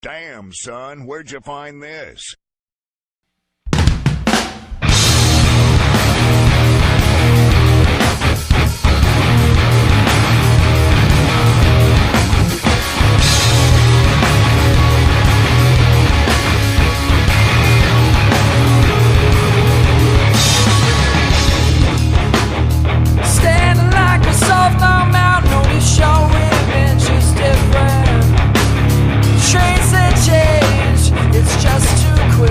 Damn, son, where'd you find this? Standing like a soft on mountain, only showing inches different. Trains that change, it's just too quick.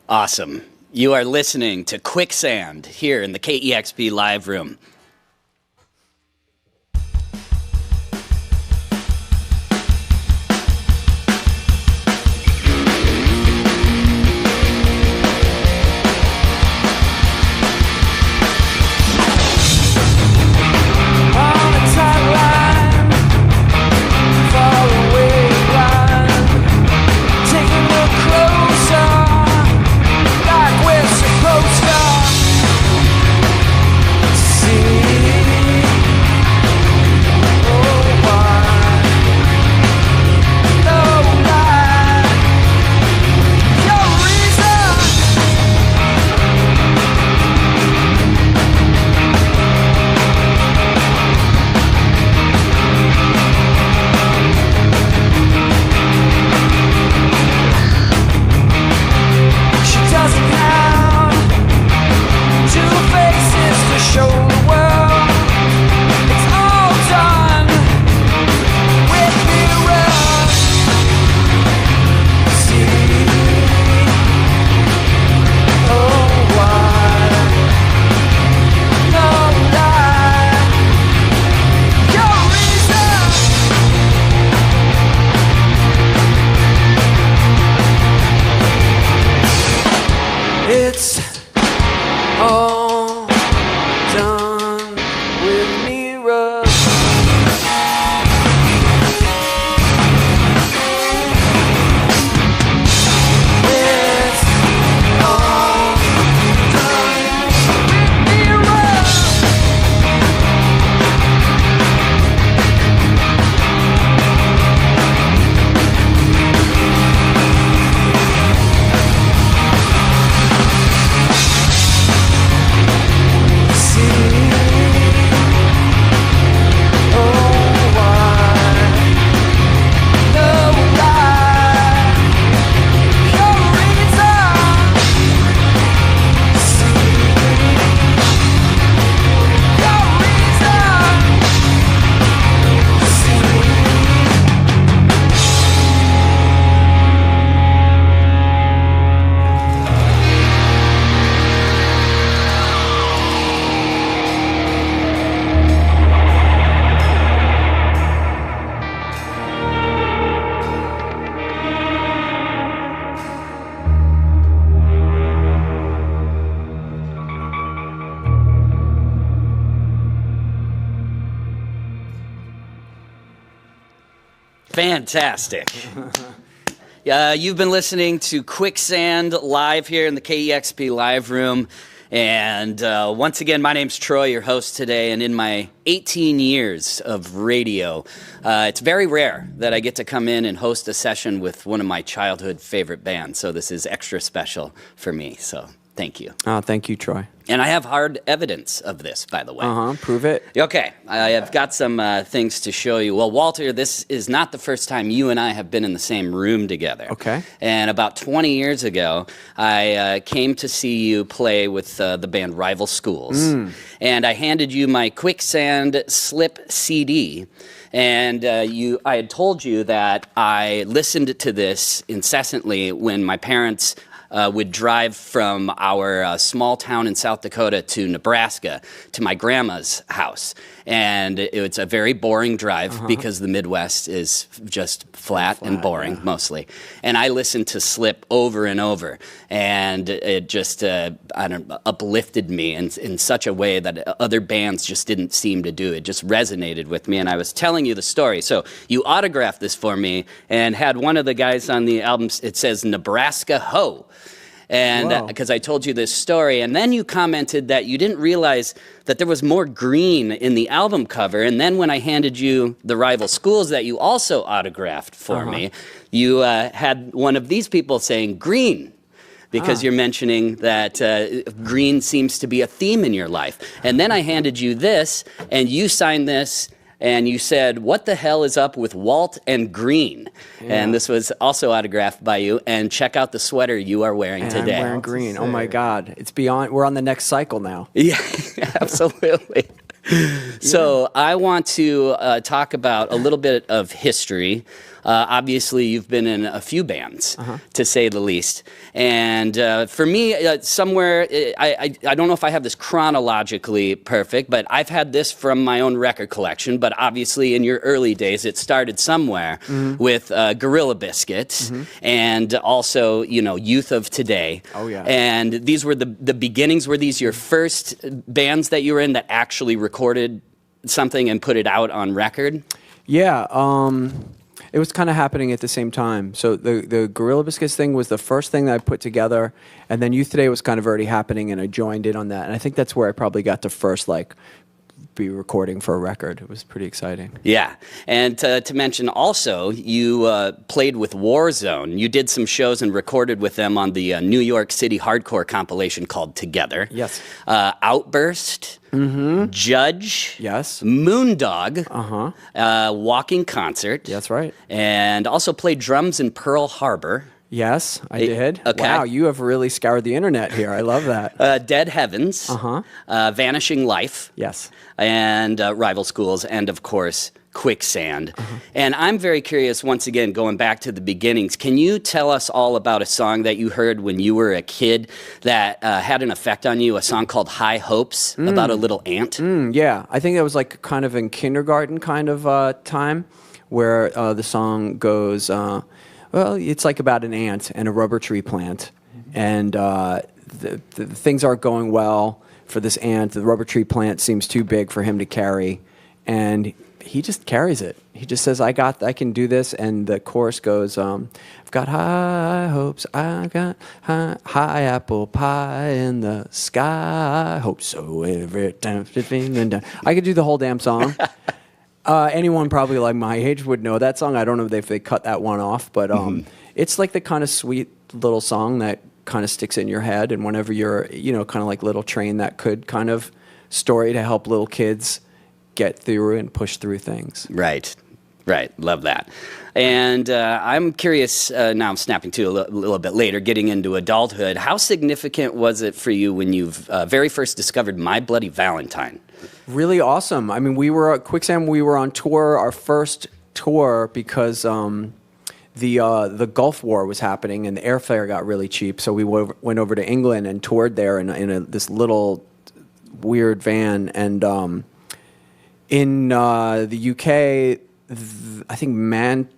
Awesome. You are listening to Quicksand here in the KEXP live room. On a tight line, far away blind, taking a look closer, like we're supposed to see. Oh, why? No lie, your reason. She doesn't have two faces to show the world. It's all done with mirrors. See, oh why? No lie, your reason. It's all done with mirrors. It's all done with mirrors. Fantastic. You've been listening to Quicksand live here in the KEXP live room. And once again, my name's Troy, your host today. And in my 18 years of radio, it's very rare that I get to come in and host a session with one of my childhood favorite bands. So this is extra special for me. So thank you. Thank you, Troy. And I have hard evidence of this, by the way. Prove it. Okay, I have got some things to show you. Well, Walter, this is not the first time you and I have been in the same room together. Okay. And about 20 years ago, I came to see you play with the band Rival Schools. And I handed you my Quicksand Slip CD. And I had told you that I listened to this incessantly when my parents would drive from our small town in South Dakota to Nebraska to my grandma's house. And it's a very boring drive because the Midwest is just flat and boring mostly. And I listened to Slip over and over. And it just uplifted me in such a way that other bands just didn't seem to do. It just resonated with me. And I was telling you the story. So you autographed this for me and had one of the guys on the album, it says Nebraska Ho. And because I told you this story, and then you commented that you didn't realize that there was more green in the album cover. And then when I handed you the Rival Schools that you also autographed for me, you had one of these people saying green, because you're mentioning that green seems to be a theme in your life. And then I handed you this, and you signed this. And you said, "What the hell is up with Walt and Green?" Yeah. And this was also autographed by you. And check out the sweater you are wearing today. I'm wearing green. Oh my God. It's beyond, we're on the next cycle now. Yeah, absolutely. So I want to talk about a little bit of history. Obviously, you've been in a few bands, to say the least. And for me, somewhere, I don't know if I have this chronologically perfect, but I've had this from my own record collection. But obviously, in your early days, it started somewhere with Gorilla Biscuits and also, Youth of Today. Oh, yeah. And these were the beginnings. Were these your first bands that you were in that actually recorded something and put it out on record? Yeah, it was kind of happening at the same time. So the Gorilla Biscuits thing was the first thing that I put together, and then Youth Today was kind of already happening, and I joined in on that. And I think that's where I probably got to first be recording for a record. It was pretty exciting. Yeah, and to mention also, you played with Warzone. You did some shows and recorded with them on the New York City hardcore compilation called Together. Yes. Outburst. Judge. Yes. Moondog. Walking Concert. That's right. And also played drums in Pearl Harbor. Yes, I did. Okay. Wow, you have really scoured the internet here. I love that. Dead Heavens. Vanishing Life. Yes. And Rival Schools. And, of course, Quicksand. And I'm very curious, once again, going back to the beginnings, can you tell us all about a song that you heard when you were a kid that had an effect on you, a song called High Hopes, about a little ant? Yeah, I think that was kind of in kindergarten kind of time where the song goes, well, it's about an ant and a rubber tree plant. And the things aren't going well for this ant. The rubber tree plant seems too big for him to carry. And he just carries it. He just says, I can do this. And the chorus goes, I've got high hopes. I've got high apple pie in the sky. I hope so every time. I could do the whole damn song. Anyone probably like my age would know that song. I don't know if they cut that one off, but it's the kind of sweet little song that kind of sticks in your head. And whenever you're, kind of like Little Train, that could kind of story to help little kids get through and push through things. Right. Love that. And I'm curious, now I'm snapping to a little bit later, getting into adulthood. How significant was it for you when you very first discovered My Bloody Valentine? Really awesome. I mean, we were at Quicksand, we were on tour, our first tour, because the Gulf War was happening and the airfare got really cheap. So we went over to England and toured there in this little weird van. And in the UK, I think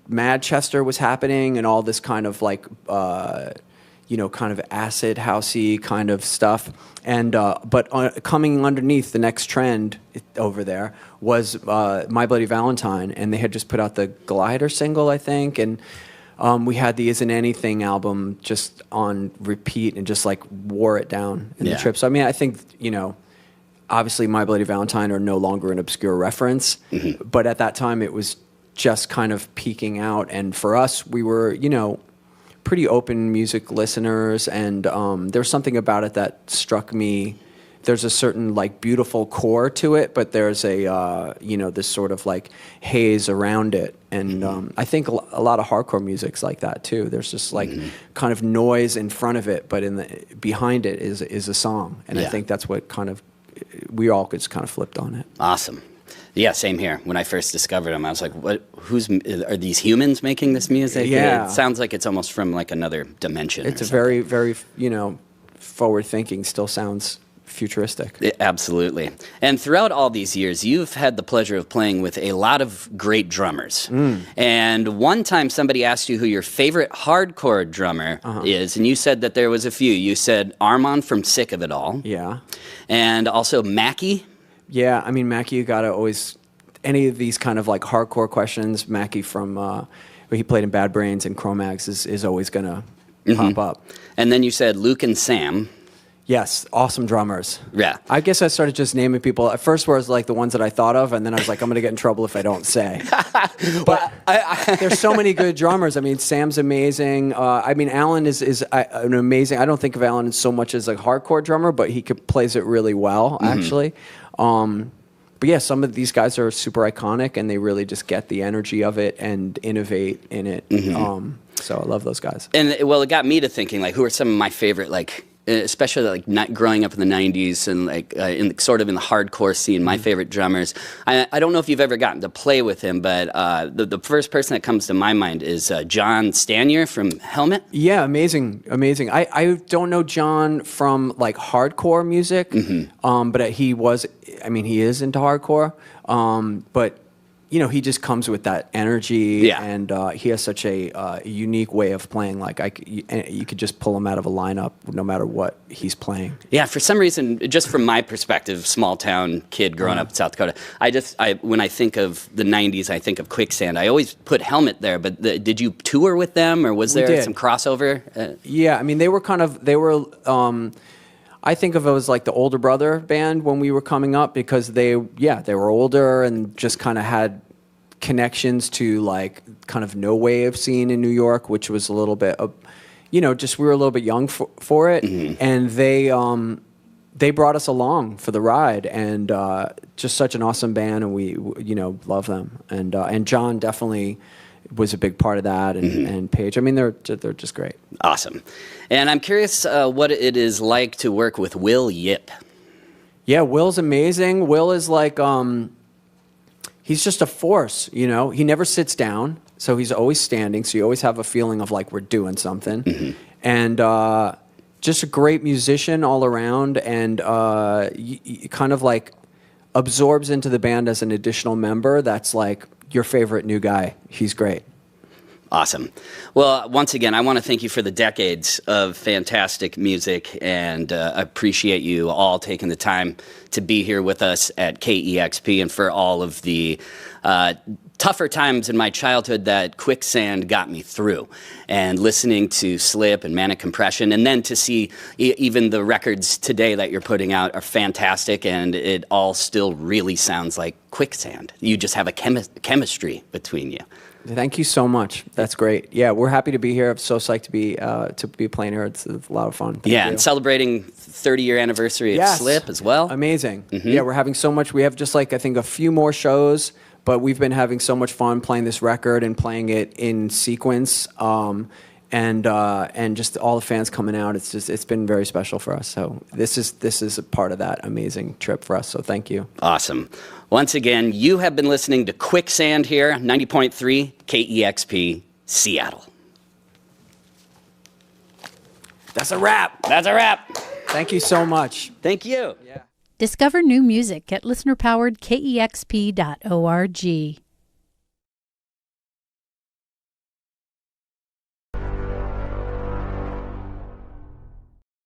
Manchester was happening and all this kind of kind of acid housey kind of stuff. And but coming underneath the next trend over there was My Bloody Valentine, and they had just put out the Glider single, I think, and we had the Isn't Anything album just on repeat and just wore it down in the trip. So I mean, I think obviously My Bloody Valentine are no longer an obscure reference, but at that time it was just kind of peaking out, and for us, we were pretty open music listeners, and there's something about it that struck me. There's a certain beautiful core to it, but there's a this sort of haze around it, and I think a lot of hardcore music's like that too. There's just kind of noise in front of it, but behind it is a song, and I think that's what kind of we all just kind of flipped on it. Awesome. Yeah, same here. When I first discovered them, I was like, "What? Are these humans making this music?" Yeah, it sounds like it's almost from another dimension. It's a very, very forward thinking. Still sounds futuristic. Absolutely. And throughout all these years, you've had the pleasure of playing with a lot of great drummers. And one time, somebody asked you who your favorite hardcore drummer is, and you said that there was a few. You said Armand from Sick of It All. Yeah. And also Mackie. Yeah, I mean, Mackie, you gotta always, any of these kind of hardcore questions, Mackie from, he played in Bad Brains and Cro-Mags is always gonna pop up. And then you said Luke and Sam. Yes, awesome drummers. Yeah. I guess I started just naming people. At first was the ones that I thought of, and then I was like, I'm gonna get in trouble if I don't say. But there's so many good drummers. I mean, Sam's amazing. I mean, Alan is an amazing, I don't think of Alan so much as a hardcore drummer, but he plays it really well, actually. But yeah, some of these guys are super iconic, and they really just get the energy of it and innovate in it. So I love those guys. And well, it got me to thinking, who are some of my favorite especially like not growing up in the '90s and like sort of in the hardcore scene. My favorite drummers. I don't know if you've ever gotten to play with him, but the first person that comes to my mind is John Stanier from Helmet. Yeah, amazing. I don't know John from like hardcore music, but he is into hardcore. But you know, he just comes with that energy, and he has such a unique way of playing. Like you could just pull him out of a lineup no matter what he's playing. Yeah, for some reason, just from my perspective, small town kid growing up in South Dakota, when I think of the '90s, I think of Quicksand. I always put Helmet there, but did you tour with them, or was there some crossover? Yeah, I mean, they were. I think of it as like the older brother band when we were coming up, because they were older and just kind of had connections to like kind of no wave scene in New York, which was a little bit, just we were a little bit young for it, and they brought us along for the ride, and just such an awesome band, and we love them, and John definitely was a big part of that, and Paige. I mean, they're just great. Awesome. And I'm curious what it is like to work with Will Yip. Yeah, Will's amazing. Will is like, he's just a force, He never sits down, so he's always standing, so you always have a feeling of like we're doing something. And just a great musician all around, and kind of like absorbs into the band as an additional member. That's like your favorite new guy. He's great. Awesome. Well, once again, I want to thank you for the decades of fantastic music, and appreciate you all taking the time to be here with us at KEXP, and for all of the tougher times in my childhood that Quicksand got me through, and listening to Slip and Manic Compression, and then to see even the records today that you're putting out are fantastic, and it all still really sounds like Quicksand. You just have a chemistry between you. Thank you so much. That's great. Yeah, we're happy to be here. I'm so psyched to be playing here. It's a lot of fun. Thank you. And celebrating 30-year anniversary of Slip as well. Amazing. Yeah, we're having so much. We have just like I think a few more shows, but we've been having so much fun playing this record and playing it in sequence. And just all the fans coming out. It's been very special for us. So this is a part of that amazing trip for us. So thank you. Awesome. Once again, you have been listening to Quicksand here, 90.3 KEXP, Seattle. That's a wrap. That's a wrap. Thank you so much. Thank you. Yeah. Discover new music at listener-powered KEXP.org.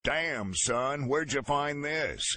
Damn, son, where'd you find this?